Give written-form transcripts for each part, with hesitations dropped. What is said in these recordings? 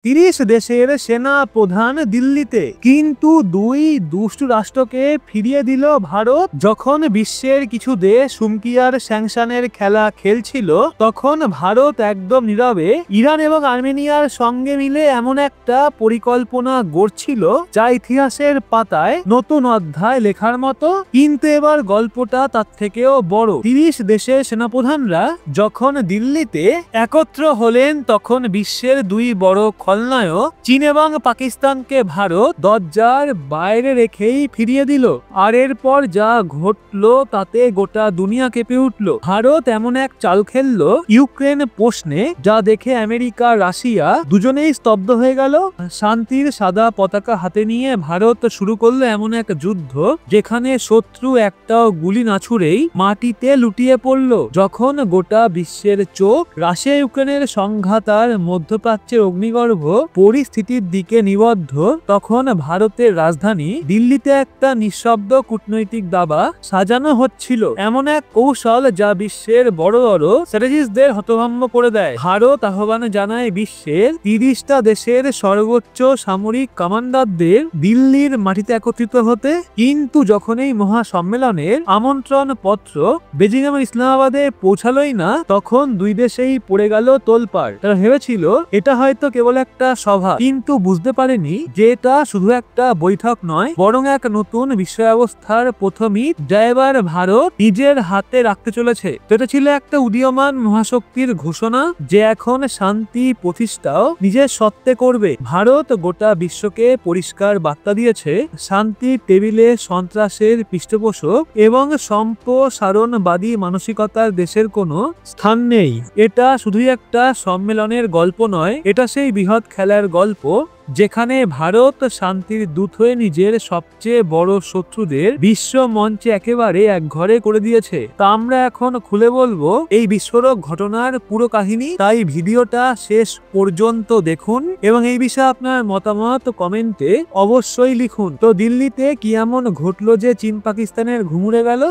30 দেশের সেনা প্রধান দিল্লিতে, কিন্তু দুই দুষ্টু রাষ্ট্রকে ফিরিয়ে দিল ভারত। যখন বিশ্বের কিছু দেশ হুমকি আর স্যাংশনের খেলা খেলছিল, তখন ভারত একদম নীরবে ইরান এবং আর্মেনিয়ার সঙ্গে মিলে এমন একটা পরিকল্পনা গড়ছিল যা ইতিহাসের পাতায় নতুন অধ্যায় লেখার মতো। কিন্তু এবার গল্পটা তার থেকেও বড়। 30 দেশের সেনাপ্রধানরা যখন দিল্লিতে একত্র হলেন, তখন বিশ্বের দুই বড় খলনায়ক চীন এবং পাকিস্তানকে ভারত দরজার বাইরে রেখেই ফিরিয়ে দিল। আর এরপর যা ঘটলো তাতে গোটা দুনিয়া কেঁপে উঠল। ভারত এমন এক চাল খেললো ইউক্রেন প্রশ্নে, যা দেখে আমেরিকা রাশিয়া দুজনেই স্তব্ধ হয়ে গেল। শান্তির সাদা পতাকা হাতে নিয়ে ভারত শুরু করলো এমন এক যুদ্ধ যেখানে শত্রু একটাও গুলি না ছুড়েই মাটিতে লুটিয়ে পড়ল। যখন গোটা বিশ্বের চোখ রাশিয়া ইউক্রেনের সংঘাত আর মধ্যপ্রাচ্যের অগ্নিগর্ভ পরিস্থিতির দিকে নিবদ্ধ, তখন ভারতের রাজধানী দিল্লিতে একটা নিঃশব্দ কূটনৈতিক দাবা সাজানো হচ্ছিল, এমন এক কৌশল যা বিশ্বের বড় বড় স্ট্র্যাটেজিস্টদের হতভম্ব করে দেয়। ভারত আহ্বান জানায় বিশ্বের 30টা দেশের সর্বোচ্চ সামরিক কমান্ডারদের দিল্লির মাটিতে একত্রিত হতে। কিন্তু যখন এই মহা সম্মেলনের আমন্ত্রণ পত্র বেজিং এবং ইসলামাবাদে পৌঁছালোই না, তখন দুই দেশেই পড়ে গেল তোলপাড়। তারা ভেবেছিল এটা হয়তো কেবল একটা সভা, কিন্তু বুঝতে পারেনি যে এটা শুধু একটা বৈঠক নয়, বরং এক নতুন বিশ্ব ব্যবস্থার প্রথম ইট যা এবার ভারত নিজের হাতে রাখতে চলেছে। তো এটা ছিল একটা উদীয়মান মহাশক্তির ঘোষণা যে এখন শান্তি প্রতিষ্ঠাও নিজের সত্ত্বে করবে। ভারত গোটা বিশ্বকে পরিষ্কার বার্তা দিয়েছে, শান্তির টেবিলে সন্ত্রাসের পৃষ্ঠপোষক এবং সম্প্রসারণবাদী মানসিকতার দেশের কোনো স্থান নেই। এটা শুধুই একটা সম্মেলনের গল্প নয়, এটা সেই বৃহৎ খেলার গল্প যেখানে ভারত শান্তির দূত হয়ে নিজের সবচেয়ে বড় শত্রুদের বিশ্ব মঞ্চে একেবারে একঘরে করে দিয়েছে। তা আমরা এখন খুলে বলবো এই বিস্ফোরক ঘটনার পুরো কাহিনী, তাই ভিডিওটা শেষ পর্যন্ত দেখুন এবং এই বিষয়ে আপনার মতামত কমেন্টে অবশ্যই লিখুন। তো দিল্লিতে কি এমন ঘটলো যে চীন পাকিস্তানের ঘুম উড়ে গেল?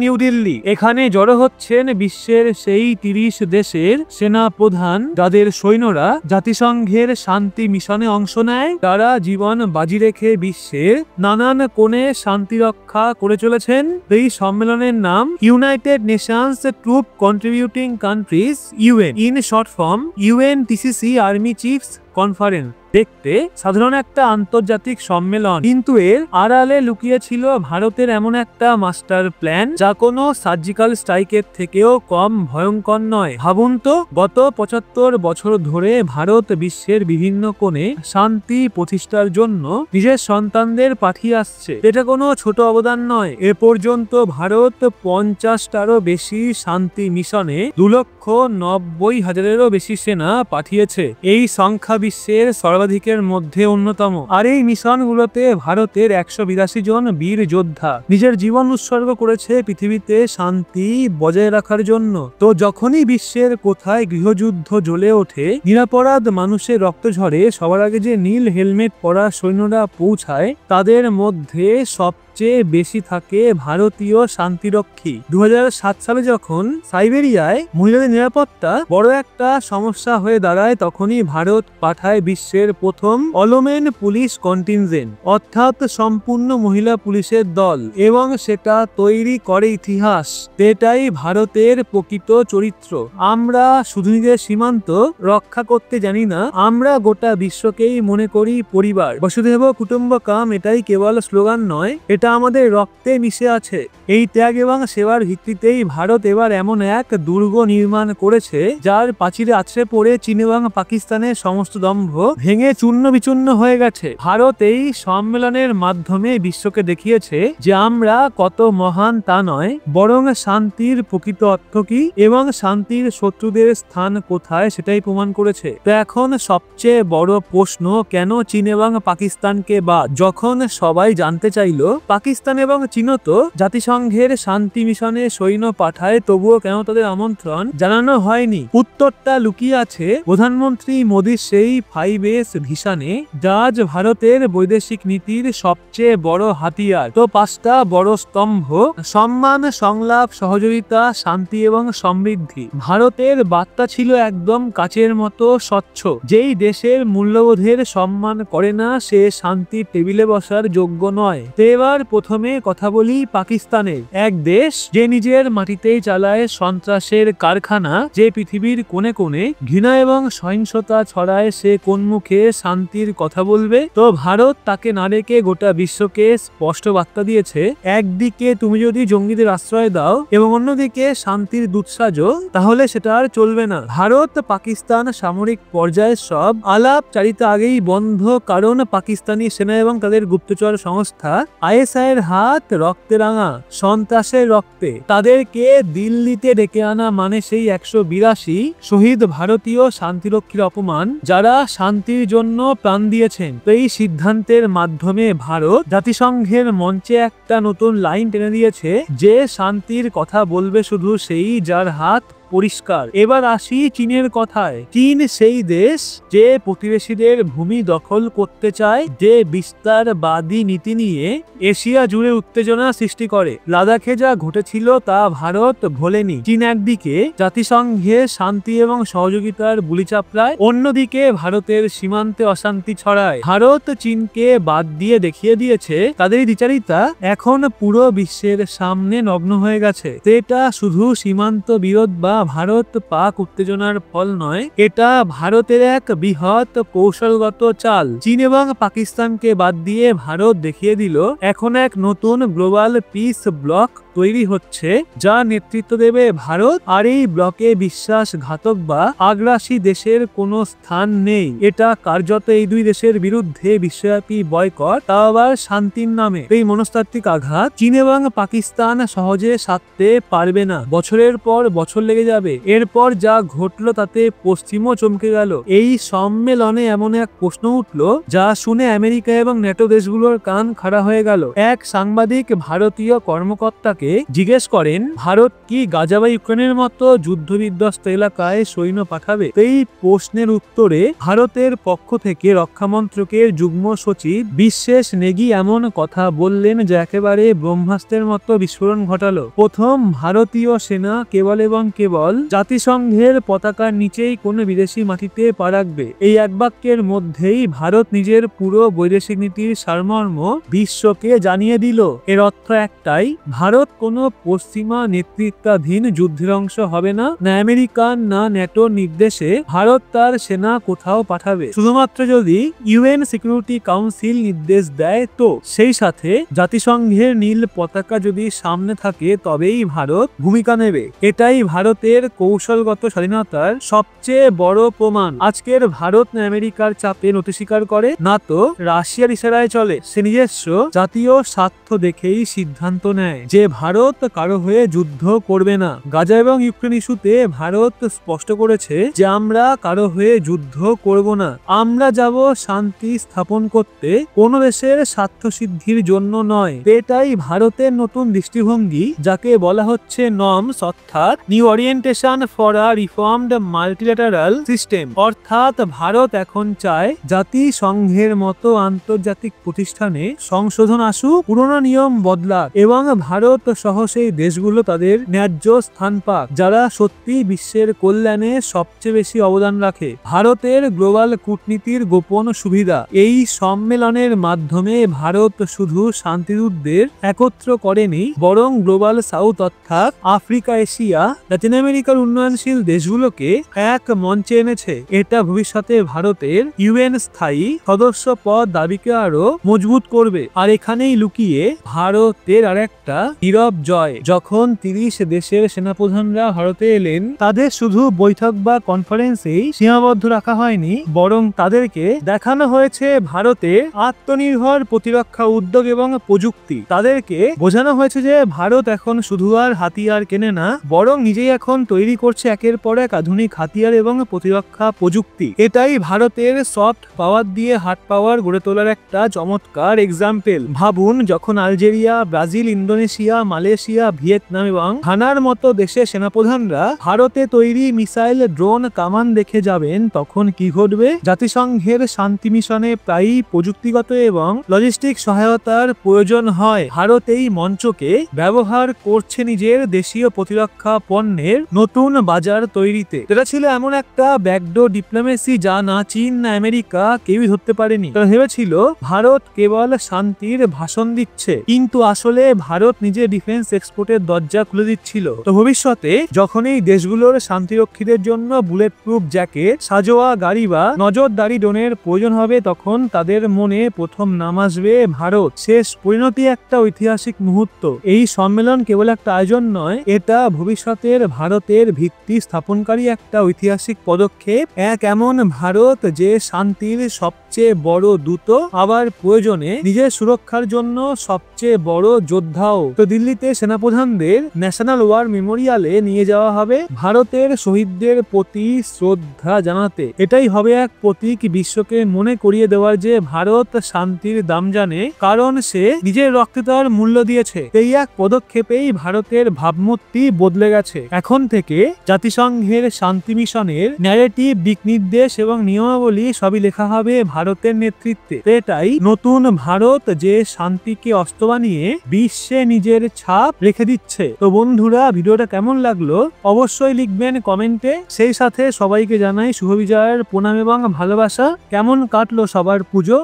নিউ দিল্লি, এখানে জড়ো হচ্ছেন বিশ্বের সেই 30 দেশের সেনা প্রধান যাদের সৈন্যরা জাতিসংঘের শান্তি মিশনে অংশ নেয়। তারা জীবন বাজি রেখে বিশ্বের নানান কোণে শান্তি রক্ষা করে চলেছেন। এই সম্মেলনের নাম United Nations troop contributing countries, UN, in short form UNTCC army chiefs conference. দেখতে সাধারণ একটা আন্তর্জাতিক সম্মেলন, কিন্তু এর আড়ালে লুকিয়ে ছিল ভারতের এমন একটা মাস্টার প্ল্যান যা কোনো সার্জিক্যাল স্ট্রাইকের থেকেও কম ভয়ঙ্কর নয়। ভাবুন তো, গত 75 বছর ধরে ভারত বিশ্বের বিভিন্ন কোণে শান্তি প্রতিষ্ঠার জন্য নিজের সন্তানদের পাঠিয়ে আসছে। এটা কোনো ছোট অবদান নয়। এ পর্যন্ত ভারত 50টারও বেশি শান্তি মিশনে 2,90,000-এরও বেশি সেনা পাঠিয়েছে। এই সংখ্যা বিশ্বের সর্বাধিকের মধ্যে অন্যতম। আর এই মিশনগুলোতে ভারতের 182 জন বীর যোদ্ধা নিজের জীবন উৎসর্গ করেছে পৃথিবীতে শান্তি বজায় রাখার জন্য। তো যখনই বিশ্বের কোথায় গৃহযুদ্ধ জ্বলে ওঠে, নিরাপরাধ মানুষের রক্ত ঝরে, সবার আগে যে নীল হেলমেট পরা সৈন্যরা পৌঁছায়, তাদের মধ্যে সবচেয়ে বেশি থাকে ভারতীয় শান্তিরক্ষী। 2007 সালে যখন সাইবেরিয়ায় মহিলাদের নিরাপত্তা বড় একটা সমস্যা হয়ে দাঁড়ায়, তখনই ভারত পাঠায় বিশ্বের প্রথম অলমেন পুলিশ কন্টিনজেন্ট, অর্থাৎ সম্পূর্ণ মহিলা পুলিশের দল, এবং সেটা তৈরি করে ইতিহাস। এটাই ভারতের প্রকৃত চরিত্র। আমরা শুধু নিজের সীমান্ত রক্ষা করতে জানি না, আমরা গোটা বিশ্বকেই মনে করি পরিবার। বসুধৈব কুটুম্বকম এটাই কেবল স্লোগান নয়, এটা আমাদের রক্তে মিশে আছে। এই ত্যাগ এবং সেবার ভিত্তিতেই ভারত এবার এমন এক দুর্গ নির্মাণ করেছে যার প্রাচীরে আছড়ে পড়ে চীন এবং পাকিস্তানের সমস্ত দম্ভ ভেঙে চূর্ণ বিচূর্ণ হয়ে গেছে। ভারত এই সম্মেলনের মাধ্যমে বিশ্বকে দেখিয়েছে যে আমরা কত মহান তা নয়, বরং শান্তির প্রকৃত অর্থ কি এবং শান্তির শত্রুদের স্থান কোথায় সেটাই প্রমাণ করেছে। তো এখন সবচেয়ে বড় প্রশ্ন, কেন চীন এবং পাকিস্তানকে বাদ? যখন সবাই জানতে চাইল পাকিস্তান এবং চীনও তো জাতিসংঘের শান্তি মিশনে সৈন্য পাঠায়, তবুও কেন তাদের আমন্ত্রণ জানানো হয়নি? উত্তরটা লুকিয়ে আছে প্রধানমন্ত্রী মোদীর সেই 5S ভিশনে, যা আজ ভারতের বৈদেশিক নীতির সবচেয়ে বড় হাতিয়ার। তো 5টা বড় স্তম্ভ: সম্মান, সংলাপ, সহযোগিতা, শান্তি এবং সমৃদ্ধি। ভারতের বার্তা ছিল একদম কাচের মতো স্বচ্ছ: যেই দেশের মূল্যবোধের সম্মান করে না, সে শান্তির টেবিলে বসার যোগ্য নয়। তো এবার প্রথমে কথা বলি পাকিস্তানের। এক দেশ যে নিজের মাটিতেই চালায় সন্ত্রাসের কারখানা, যে পৃথিবীর কোণে কোণে ঘৃণা এবং সহিংসতা ছড়ায়, সে কোন মুখে শান্তির কথা বলবে? তো ভারত তাকে না রেখে গোটা বিশ্বকে স্পষ্ট বার্তা দিয়েছে, একদিকে তুমি যদি জঙ্গিদের আশ্রয় দাও এবং অন্যদিকে শান্তির দূত সাজো, তাহলে সেটা আর চলবে না। ভারত পাকিস্তান সামরিক পর্যায়ে সব আলাপচারিতা আগেই বন্ধ, কারণ পাকিস্তানি সেনা এবং তাদের গুপ্তচর সংস্থা ISI এর হাত রক্তে রাঙা, সন্ত্রাসের রক্তে। তাদেরকে দিল্লিতে ডেকে আনা মানে সেই 182 শহীদ ভারতীয় শান্তিরক্ষীর অপমান, যারা শান্তির জন্য প্রাণ দিয়েছেন। তো এই সিদ্ধান্তের মাধ্যমে ভারত জাতিসংঘের মঞ্চে একটা নতুন লাইন টেনে দিয়েছে, যে শান্তির কথা বলবে শুধু সেই যার হাত পরিষ্কার। এবার আসি চীনের কথায়। চীন সেই দেশ যে প্রতিবেশীদের ভূমি দখল করতে চায়, যে বিস্তারবাদী নীতি নিয়ে এশিয়া জুড়ে উত্তেজনা সৃষ্টি করে। লাদাখে যা ঘটেছিল তা ভারত ভোলেনি। চীন একদিকে জাতিসংঘে শান্তি এবং সহযোগিতার বুলি চাপড়ায়, অন্যদিকে ভারতের সীমান্তে অশান্তি ছড়ায়। ভারত চীনকে বাদ দিয়ে দেখিয়ে দিয়েছে তাদের দ্বিচারিতা এখন পুরো বিশ্বের সামনে নগ্ন হয়ে গেছে। এটা শুধু সীমান্ত বিরোধ বা ভারত পাক উত্তেজনার ফল নয়, এটা ভারতের এক বৃহৎ কৌশলগত চাল। চীন এবং পাকিস্তানকে বাদ দিয়ে ভারত দেখিয়ে দিল এখন এক নতুন গ্লোবাল পিস ব্লক তৈরি হচ্ছে, যা নেতৃত্ব দেবে ভারত। আর এই ব্লকে বিশ্বাসঘাতক বা আগ্রাসী দেশের কোনো স্থান নেই। এটা কার্যত এই দুই দেশের বিরুদ্ধে বিশ্বব্যাপী বয়কট, তাও আবার শান্তির নামে। এই মনস্তাত্ত্বিক আঘাত চীন এবং পাকিস্তান সহজে সারতে পারবে না। বছরের পর বছর লেগে যাবে। এরপর যা ঘটলো তাতে পশ্চিমও চমকে গেল। এই সম্মেলনে এমন এক প্রশ্ন উঠল যা শুনে আমেরিকা এবং ন্যাটো দেশগুলোর কান খাড়া হয়ে গেল। এক সাংবাদিক ভারতীয় কর্মকর্তাকে জিজ্ঞেস করেন, ভারত কি গাজা বা ইউক্রেনের মতো যুদ্ধবিধ্বস্ত এলাকায় সৈন্য পাঠাবে? এই প্রশ্নের উত্তরে ভারতের পক্ষ থেকে রক্ষা মন্ত্রকের যুগ্ম সচিব বিশ্বেশ নেগি এমন কথা বললেন যা একেবারে ব্রহ্মাস্ত্রের মতো বিস্ফোরণ ঘটালো। প্রথম, ভারতীয় সেনা কেবল এবং কেবল জাতিসংঘের পতাকার নিচেই কোনো বিদেশি মাটিতে পা রাখবে। এই এক বাক্যের মধ্যেই ভারত নিজের পুরো বৈদেশিক নীতির সারমর্ম বিশ্বকে জানিয়ে দিল। এর অর্থ একটাই, ভারত কোনো পশ্চিমা নেতৃত্বাধীন যুদ্ধের অংশ হবে না। না আমেরিকান না ন্যাটোর নির্দেশে ভারত তার সেনা কোথাও পাঠাবে, শুধুমাত্র যদি UN সিকিউরিটি কাউন্সিল নির্দেশ দেয়। তো সেই সাথে জাতিসংঘের নীল পতাকা যদি সামনে থাকে তবেই ভারত ভূমিকা নেবে। এটাই ভারতের কৌশলগত স্বাধীনতার সবচেয়ে বড় প্রমাণ। আজকের ভারত না আমেরিকার চাপে নতি স্বীকার করে, না তো রাশিয়ার ইশারায় চলে। সে নিজস্ব জাতীয় স্বার্থ দেখেই সিদ্ধান্ত নেয় যে ভারত কারো হয়ে যুদ্ধ করবে না। গাজা এবং ইউক্রেন ইস্যুতে ভারত স্পষ্ট করেছে যে আমরা কারো হয়ে যুদ্ধ করব না। আমরা যাব শান্তি স্থাপন করতে, কোন দেশের স্বার্থ সিদ্ধির জন্য নয়। এটাই ভারতের নতুন দৃষ্টিভঙ্গি, যাকে বলা হচ্ছে নর্মস, অর্থাৎ new orientation for a reformed multilateral system. অর্থাৎ ভারত এখন চায় জাতিসংঘের মতো আন্তর্জাতিক প্রতিষ্ঠানে সংশোধন আসুক, পুরোনো নিয়ম বদলাক এবং ভারত সহ সেই দেশগুলো তাদের ন্যায্য স্থান পাক, যারা সত্যি বিশ্বের কল্যাণে সবচেয়ে বেশি অবদান রাখে। ভারতের গ্লোবাল কূটনীতির গোপন সুবিধা। এই সম্মেলনের মাধ্যমে ভারত শুধু শান্তিদূতদের একত্র করেনি, বরং গ্লোবাল সাউথ অর্থাৎ আফ্রিকা, এশিয়া, লাতিন আমেরিকার উন্নয়নশীল দেশগুলোকে এক মঞ্চে এনেছে। এটা ভবিষ্যতে ভারতের UN স্থায়ী সদস্য পদ দাবিকে আরো মজবুত করবে। আর এখানেই লুকিয়ে ভারতের আরেকটা নীরব জয়। যখন 30 দেশের সেনাপ্রধানরা ভারতে এলেন, তাদের শুধু বৈঠক বা কনফারেন্সেই সীমাবদ্ধ রাখা হয়নি, বরং তাদেরকে দেখানো হয়েছে ভারতের আত্মনির্ভর প্রতিরক্ষা উদ্যোগ এবং প্রযুক্তি। তাদেরকে বোঝানো হয়েছে যে ভারত এখন শুধু আর হাতিয়ার কেনে না, বরং নিজেই এখন তৈরি করছে একের পর এক আধুনিক হাতিয়ার এবং প্রতিরক্ষা প্রযুক্তি। এটাই ভারতের সফট পাওয়ার দিয়ে হার্ড পাওয়ার গড়ে তোলার একটা চমৎকার এক্সাম্পল। ভাবুন, যখন Algeria, Brazil, Indonesia, Malaysia, Vietnam এবং ঘানার মতো দেশের সেনাপ্রধানরা ভারতে তৈরি মিসাইল, ড্রোন, কামান দেখে যাবেন, তখন কি ঘটবে? জাতিসংঘের শান্তি মিশনে প্রায়ই প্রযুক্তিগত এবং লজিস্টিক সহায়তার প্রয়োজন হয়। ভারত এই মঞ্চকে ব্যবহার করছে নিজের দেশীয় প্রতিরক্ষা পণ্যের নতুন বাজার তৈরিতে। এটা ছিল এমন একটা ব্যাকডোর ডিপ্লোমেসি যা না চীন না আমেরিকা কেউই ধরতে পারেনি। তারা ভেবেছিল ভারত কেবল শান্তির ভাষণ দিচ্ছে, কিন্তু আসলে ভারত নিজের ডিফেন্স এক্সপোর্টের দরজা খুলে দিচ্ছিল। তো ভবিষ্যতে যখন এই দেশগুলোর শান্তিরক্ষীদের জন্য বুলেট প্রুফ জ্যাকেট, সাজোয়া গাড়ি বা নজরদারি ড্রোনের প্রয়োজন হবে, তখন তাদের মনে প্রথম নাম আসবে ভারত। শেষ পরিণতি একটা ঐতিহাসিক মুহূর্ত। এই সম্মেলন কেবল একটা আয়োজন নয়, এটা ভবিষ্যতের ভারতের ভিত্তি স্থাপনকারী একটা ঐতিহাসিক পদক্ষেপ। এক এমন ভারত যে শান্তির সবচেয়ে বড় দূত, আবার প্রয়োজনে নিজের সুরক্ষার জন্য সবচেয়ে বড় যোদ্ধাও। তো দিল্লিতে সেনাপ্রধানদের ন্যাশনাল ওয়ার মেমোরিয়ালে নিয়ে যাওয়া হবে ভারতের শহীদদের প্রতি শ্রদ্ধা জানাতে। এটাই হবে এক প্রতীক, বিশ্বকে মনে করিয়ে দেওয়ার যে ভারত শান্তির দাম জানে, কারণ সে নিজের রক্তে তার মূল্য দিয়েছে। এই এক পদক্ষেপেই ভারতের ভাবমূর্তি বদলে গেছে। এখন থেকে জাতিসংঘের শান্তি মিশনের ন্যারেটিভ, দিক নির্দেশ এবং নিয়মাবলী সবই লেখা হবে ভারতের নেতৃত্বে। এটাই নতুন ভারত যে শান্তিকে অস্ত্র বানিয়ে বিশ্বে নিজের ছাপ রেখে দিচ্ছে। তো বন্ধুরা, ভিডিওটা কেমন লাগলো অবশ্যই লিখবেন কমেন্টে। সেই সাথে সবাইকে জানাই শুভ বিজয়ের প্রণাম এবং ভালোবাসা। কেমন কাটলো সবার পুজো?